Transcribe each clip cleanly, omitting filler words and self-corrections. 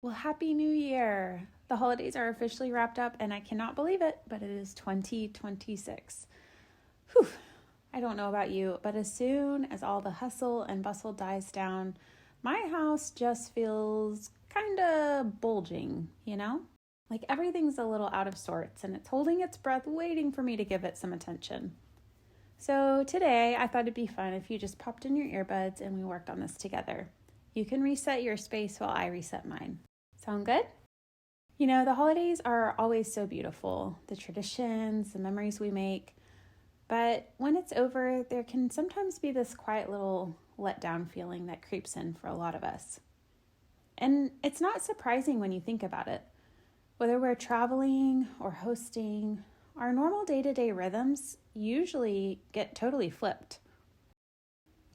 Well, Happy New Year! The holidays are officially wrapped up, and I cannot believe it, but it is 2026. Whew! I don't know about you, but as soon as all the hustle and bustle dies down, my house just feels kind of bulging, you know? Like everything's a little out of sorts, and it's holding its breath, waiting for me to give it some attention. So today, I thought it'd be fun if you just popped in your earbuds and we worked on this together. You can reset your space while I reset mine. Sound good? You know, the holidays are always so beautiful, the traditions, the memories we make. But when it's over, there can sometimes be this quiet little letdown feeling that creeps in for a lot of us. And it's not surprising when you think about it. Whether we're traveling or hosting, our normal day-to-day rhythms usually get totally flipped.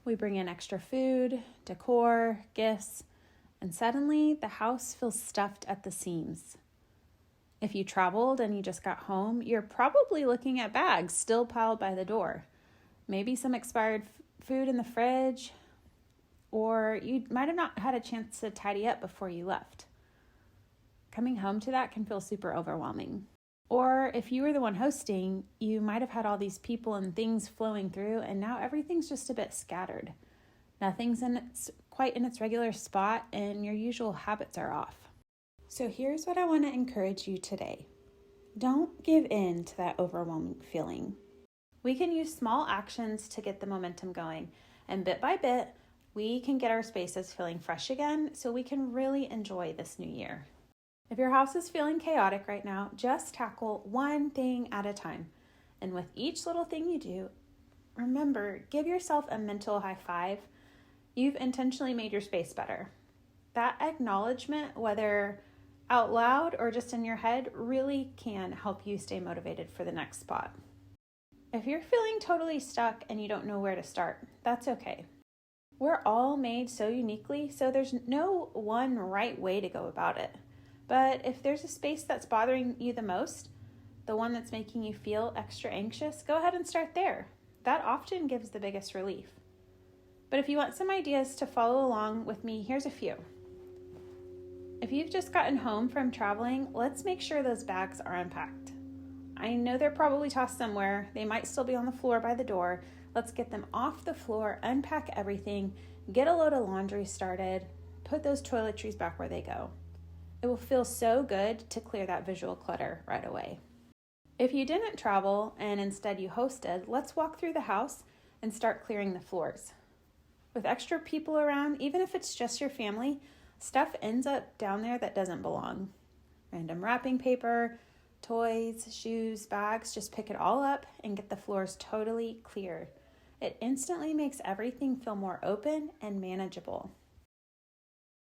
We bring in extra food, decor, gifts, and suddenly the house feels stuffed at the seams. If you traveled and you just got home, you're probably looking at bags still piled by the door. Maybe some expired food in the fridge, or you might have not had a chance to tidy up before you left. Coming home to that can feel super overwhelming. Or if you were the one hosting, you might have had all these people and things flowing through, and now everything's just a bit scattered. Nothing's quite in its regular spot, and your usual habits are off. So here's what I want to encourage you today. Don't give in to that overwhelming feeling. We can use small actions to get the momentum going, and bit by bit, we can get our spaces feeling fresh again so we can really enjoy this new year. If your house is feeling chaotic right now, just tackle one thing at a time. And with each little thing you do, remember, give yourself a mental high five. You've intentionally made your space better. That acknowledgement, whether out loud or just in your head, really can help you stay motivated for the next spot. If you're feeling totally stuck and you don't know where to start, that's okay. We're all made so uniquely, so there's no one right way to go about it. But if there's a space that's bothering you the most, the one that's making you feel extra anxious, go ahead and start there. That often gives the biggest relief. But if you want some ideas to follow along with me, here's a few. If you've just gotten home from traveling, let's make sure those bags are unpacked. I know they're probably tossed somewhere. They might still be on the floor by the door. Let's get them off the floor, unpack everything, get a load of laundry started, put those toiletries back where they go. It will feel so good to clear that visual clutter right away. If you didn't travel and instead you hosted, let's walk through the house and start clearing the floors. With extra people around, even if it's just your family, stuff ends up down there that doesn't belong. Random wrapping paper, toys, shoes, bags, just pick it all up and get the floors totally clear. It instantly makes everything feel more open and manageable.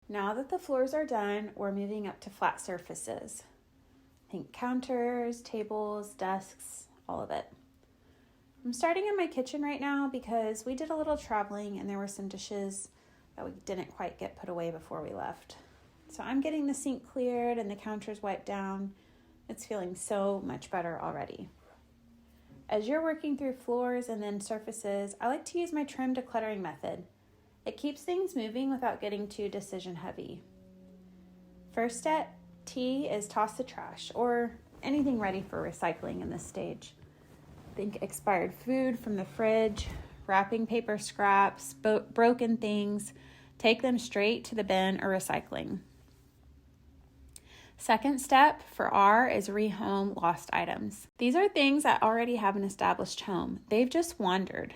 Now that the floors are done, we're moving up to flat surfaces. Think counters, tables, desks, all of it. I'm starting in my kitchen right now because we did a little traveling and there were some dishes that we didn't quite get put away before we left. So I'm getting the sink cleared and the counters wiped down. It's feeling so much better already. As you're working through floors and then surfaces, I like to use my trim decluttering method. It keeps things moving without getting too decision heavy. First step, T, is toss the trash or anything ready for recycling in this stage. Think expired food from the fridge, wrapping paper scraps, broken things. Take them straight to the bin or recycling. Second step for R is rehome lost items. These are things that already have an established home. They've just wandered.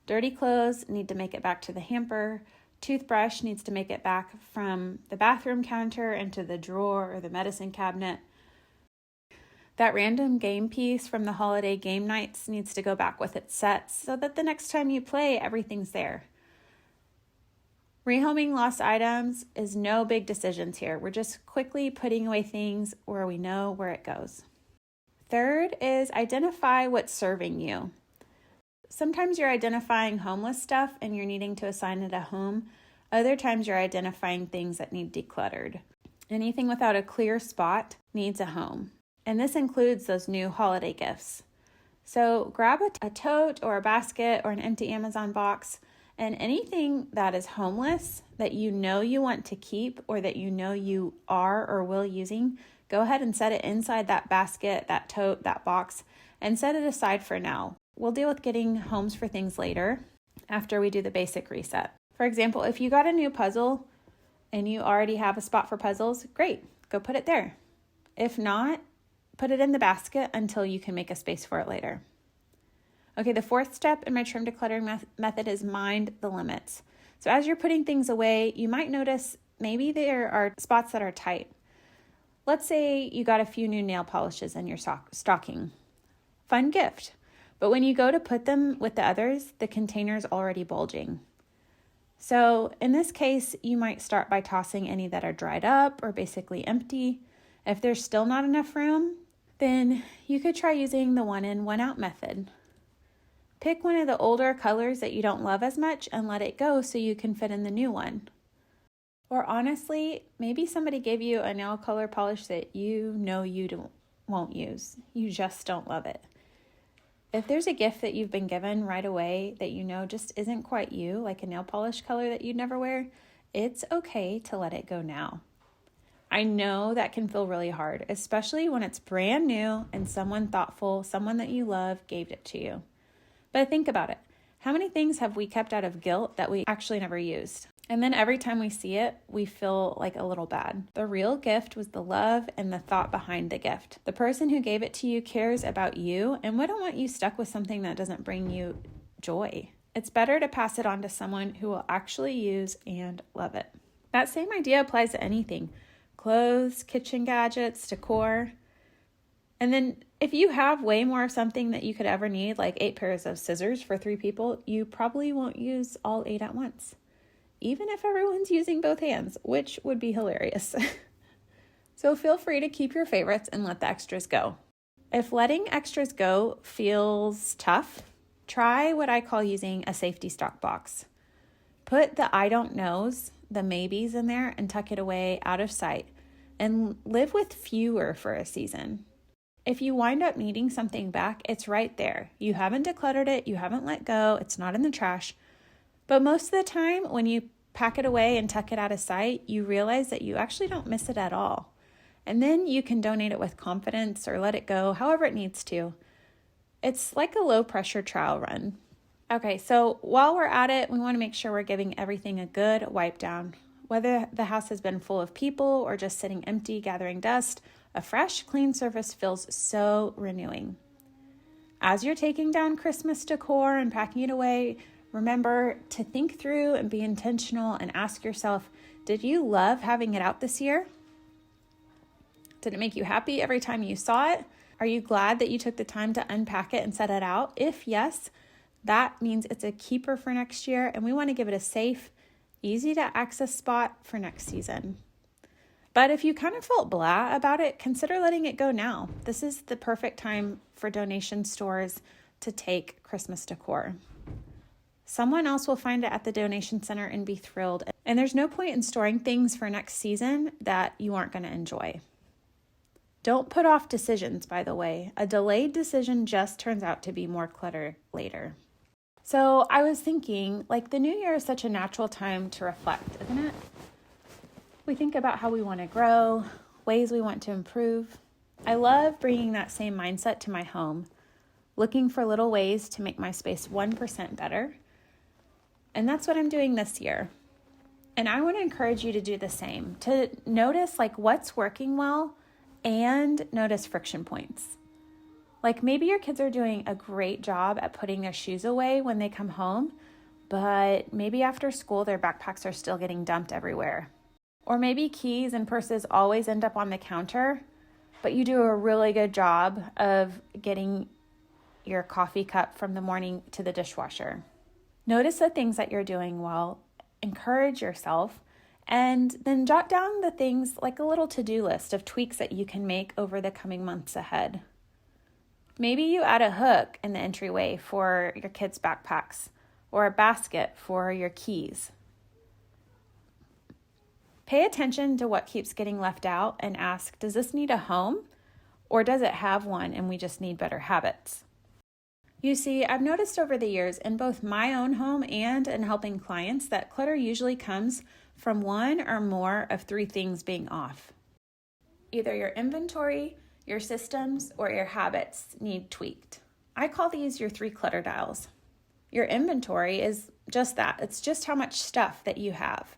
Dirty clothes need to make it back to the hamper. Toothbrush needs to make it back from the bathroom counter into the drawer or the medicine cabinet. That random game piece from the holiday game nights needs to go back with its sets so that the next time you play, everything's there. Rehoming lost items is no big decisions here. We're just quickly putting away things where we know where it goes. Third is identify what's serving you. Sometimes you're identifying homeless stuff and you're needing to assign it a home. Other times you're identifying things that need decluttered. Anything without a clear spot needs a home. And this includes those new holiday gifts. So grab a tote or a basket or an empty Amazon box And anything that is homeless that you know you want to keep or that you know you are or will using, go ahead and set it inside that basket, that tote, that box, and set it aside for now. We'll deal with getting homes for things later after we do the basic reset. For example, if you got a new puzzle and you already have a spot for puzzles, great, go put it there. If not, put it in the basket until you can make a space for it later. Okay, the fourth step in my trim decluttering method is mind the limits. So as you're putting things away, you might notice maybe there are spots that are tight. Let's say you got a few new nail polishes in your stocking. Fun gift. But when you go to put them with the others, the container's already bulging. So in this case, you might start by tossing any that are dried up or basically empty. If there's still not enough room, then you could try using the one in, one out method. Pick one of the older colors that you don't love as much and let it go so you can fit in the new one. Or honestly, maybe somebody gave you a nail color polish that you know you won't use. You just don't love it. If there's a gift that you've been given right away that you know just isn't quite you, like a nail polish color that you'd never wear, it's okay to let it go now. I know that can feel really hard, especially when it's brand new and someone thoughtful, someone that you love, gave it to you. But think about it. How many things have we kept out of guilt that we actually never used? And then every time we see it, we feel like a little bad. The real gift was the love and the thought behind the gift. The person who gave it to you cares about you and wouldn't want you stuck with something that doesn't bring you joy. It's better to pass it on to someone who will actually use and love it. That same idea applies to anything. Clothes, kitchen gadgets, decor. And then if you have way more of something that you could ever need, like 8 pairs of scissors for 3 people, you probably won't use all 8 at once. Even if everyone's using both hands, which would be hilarious. So feel free to keep your favorites and let the extras go. If letting extras go feels tough, try what I call using a safety stock box. Put the I don't knows, the maybes in there and tuck it away out of sight and live with fewer for a season. If you wind up needing something back, it's right there. You haven't decluttered it, you haven't let go, it's not in the trash. But most of the time, when you pack it away and tuck it out of sight, you realize that you actually don't miss it at all. And then you can donate it with confidence or let it go, however it needs to. It's like a low-pressure trial run. Okay, so while we're at it, we want to make sure we're giving everything a good wipe down. Whether the house has been full of people or just sitting empty, gathering dust, a fresh, clean surface feels so renewing. As you're taking down Christmas decor and packing it away, remember to think through and be intentional and ask yourself, did you love having it out this year? Did it make you happy every time you saw it? Are you glad that you took the time to unpack it and set it out? If yes, that means it's a keeper for next year, and we want to give it a safe, easy to access spot for next season. But if you kind of felt blah about it, consider letting it go now. This is the perfect time for donation stores to take Christmas decor. Someone else will find it at the donation center and be thrilled. And there's no point in storing things for next season that you aren't going to enjoy. Don't put off decisions, by the way. A delayed decision just turns out to be more clutter later. So I was thinking, like, the new year is such a natural time to reflect, isn't it? We think about how we want to grow, ways we want to improve. I love bringing that same mindset to my home, looking for little ways to make my space 1% better. And that's what I'm doing this year. And I want to encourage you to do the same, to notice like what's working well and notice friction points. Like maybe your kids are doing a great job at putting their shoes away when they come home, but maybe after school their backpacks are still getting dumped everywhere. Or maybe keys and purses always end up on the counter, but you do a really good job of getting your coffee cup from the morning to the dishwasher. Notice the things that you're doing well, encourage yourself, and then jot down the things like a little to-do list of tweaks that you can make over the coming months ahead. Maybe you add a hook in the entryway for your kids' backpacks or a basket for your keys. Pay attention to what keeps getting left out and ask, does this need a home or does it have one and we just need better habits? You see, I've noticed over the years in both my own home and in helping clients that clutter usually comes from one or more of three things being off. Either your inventory, your systems, or your habits need tweaked. I call these your 3 clutter dials. Your inventory is just that. It's just how much stuff that you have.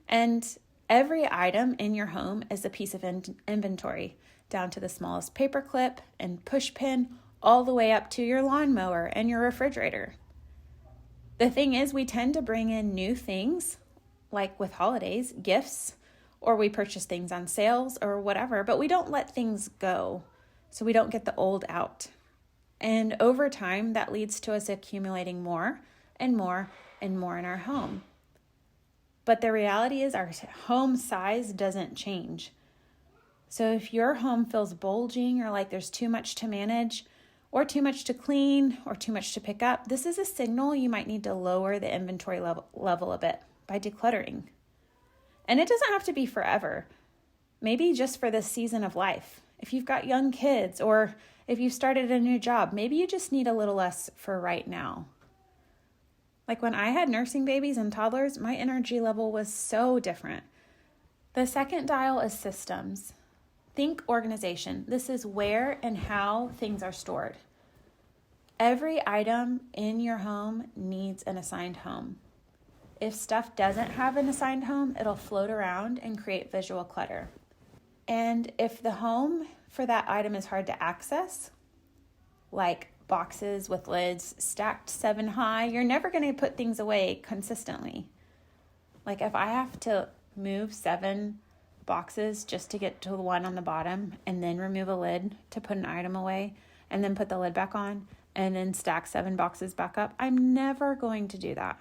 And every item in your home is a piece of inventory, down to the smallest paper clip and push pin, all the way up to your lawnmower and your refrigerator. The thing is, we tend to bring in new things, like with holidays, gifts, or we purchase things on sales or whatever, but we don't let things go, so we don't get the old out. And over time, that leads to us accumulating more and more and more in our home. But the reality is our home size doesn't change. So if your home feels bulging or like there's too much to manage, or too much to clean, or too much to pick up, this is a signal you might need to lower the inventory level a bit by decluttering. And it doesn't have to be forever. Maybe just for this season of life. If you've got young kids, or if you've started a new job, maybe you just need a little less for right now. Like when I had nursing babies and toddlers, my energy level was so different. The second dial is systems. Think organization. This is where and how things are stored. Every item in your home needs an assigned home. If stuff doesn't have an assigned home, it'll float around and create visual clutter. And if the home for that item is hard to access, like boxes with lids stacked 7 high, you're never going to put things away consistently. Like if I have to move 7 boxes just to get to the one on the bottom and then remove a lid to put an item away and then put the lid back on and then stack 7 boxes back up, I'm never going to do that.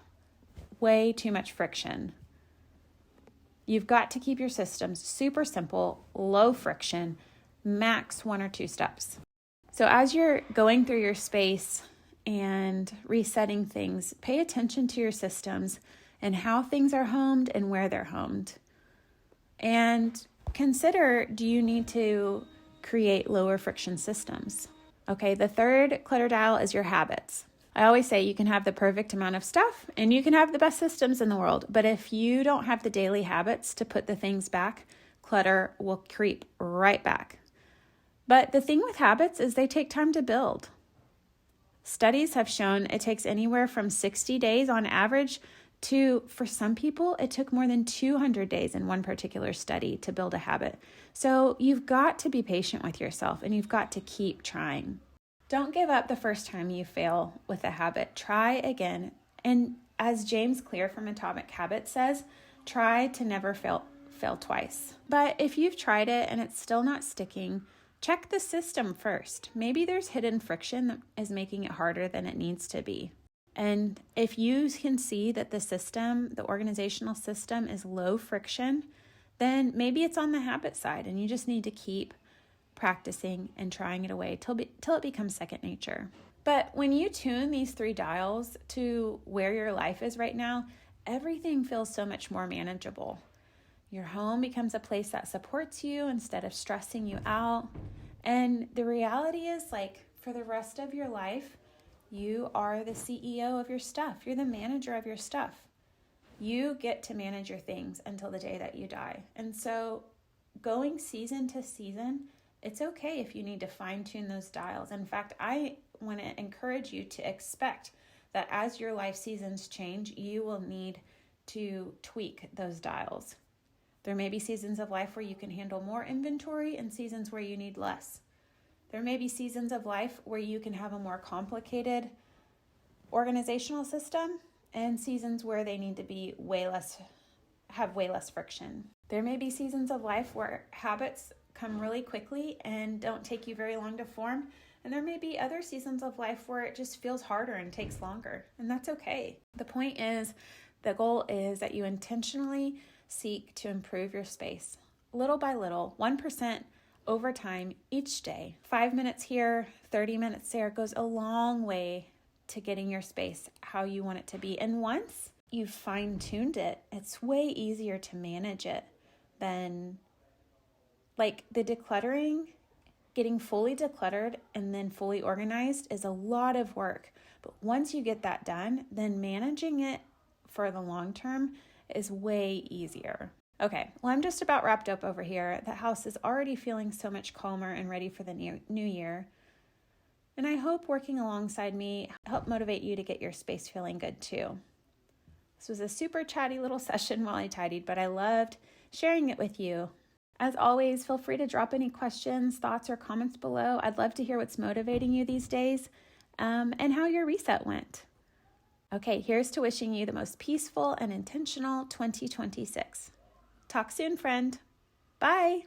Way too much friction. You've got to keep your systems super simple, low friction, max 1 or 2 steps. So as you're going through your space and resetting things, pay attention to your systems and how things are homed and where they're homed. And consider, do you need to create lower friction systems? Okay, the third clutter dial is your habits. I always say you can have the perfect amount of stuff and you can have the best systems in the world, but if you don't have the daily habits to put the things back, clutter will creep right back. But the thing with habits is they take time to build. Studies have shown it takes anywhere from 60 days on average to, for some people, it took more than 200 days in one particular study to build a habit. So you've got to be patient with yourself and you've got to keep trying. Don't give up the first time you fail with a habit. Try again. And as James Clear from Atomic Habits says, try to never fail twice. But if you've tried it and it's still not sticking, check the system first. Maybe there's hidden friction that is making it harder than it needs to be. And if you can see that the system, the organizational system is low friction, then maybe it's on the habit side and you just need to keep practicing and trying it away till it becomes second nature. But when you tune these 3 dials to where your life is right now, everything feels so much more manageable. Your home becomes a place that supports you instead of stressing you out. And the reality is, like, for the rest of your life, you are the CEO of your stuff. You're the manager of your stuff. You get to manage your things until the day that you die. And so going season to season, it's okay if you need to fine-tune those dials. In fact, I want to encourage you to expect that as your life seasons change, you will need to tweak those dials. There may be seasons of life where you can handle more inventory and seasons where you need less. There may be seasons of life where you can have a more complicated organizational system and seasons where they need to be have way less friction. There may be seasons of life where habits come really quickly and don't take you very long to form. And there may be other seasons of life where it just feels harder and takes longer. And that's okay. The point is, the goal is that you intentionally seek to improve your space little by little, 1% over time each day. 5 minutes here, 30 minutes there goes a long way to getting your space how you want it to be. And once you've fine-tuned it, it's way easier to manage it than, like, the decluttering Getting fully decluttered and then fully organized is a lot of work. But once you get that done, then managing it for the long term is way easier. Okay, well, I'm just about wrapped up over here. The house is already feeling so much calmer and ready for the new year. And I hope working alongside me helped motivate you to get your space feeling good too. This was a super chatty little session while I tidied, but I loved sharing it with you. As always, feel free to drop any questions, thoughts, or comments below. I'd love to hear what's motivating you these days and how your reset went. Okay, here's to wishing you the most peaceful and intentional 2026. Talk soon, friend. Bye.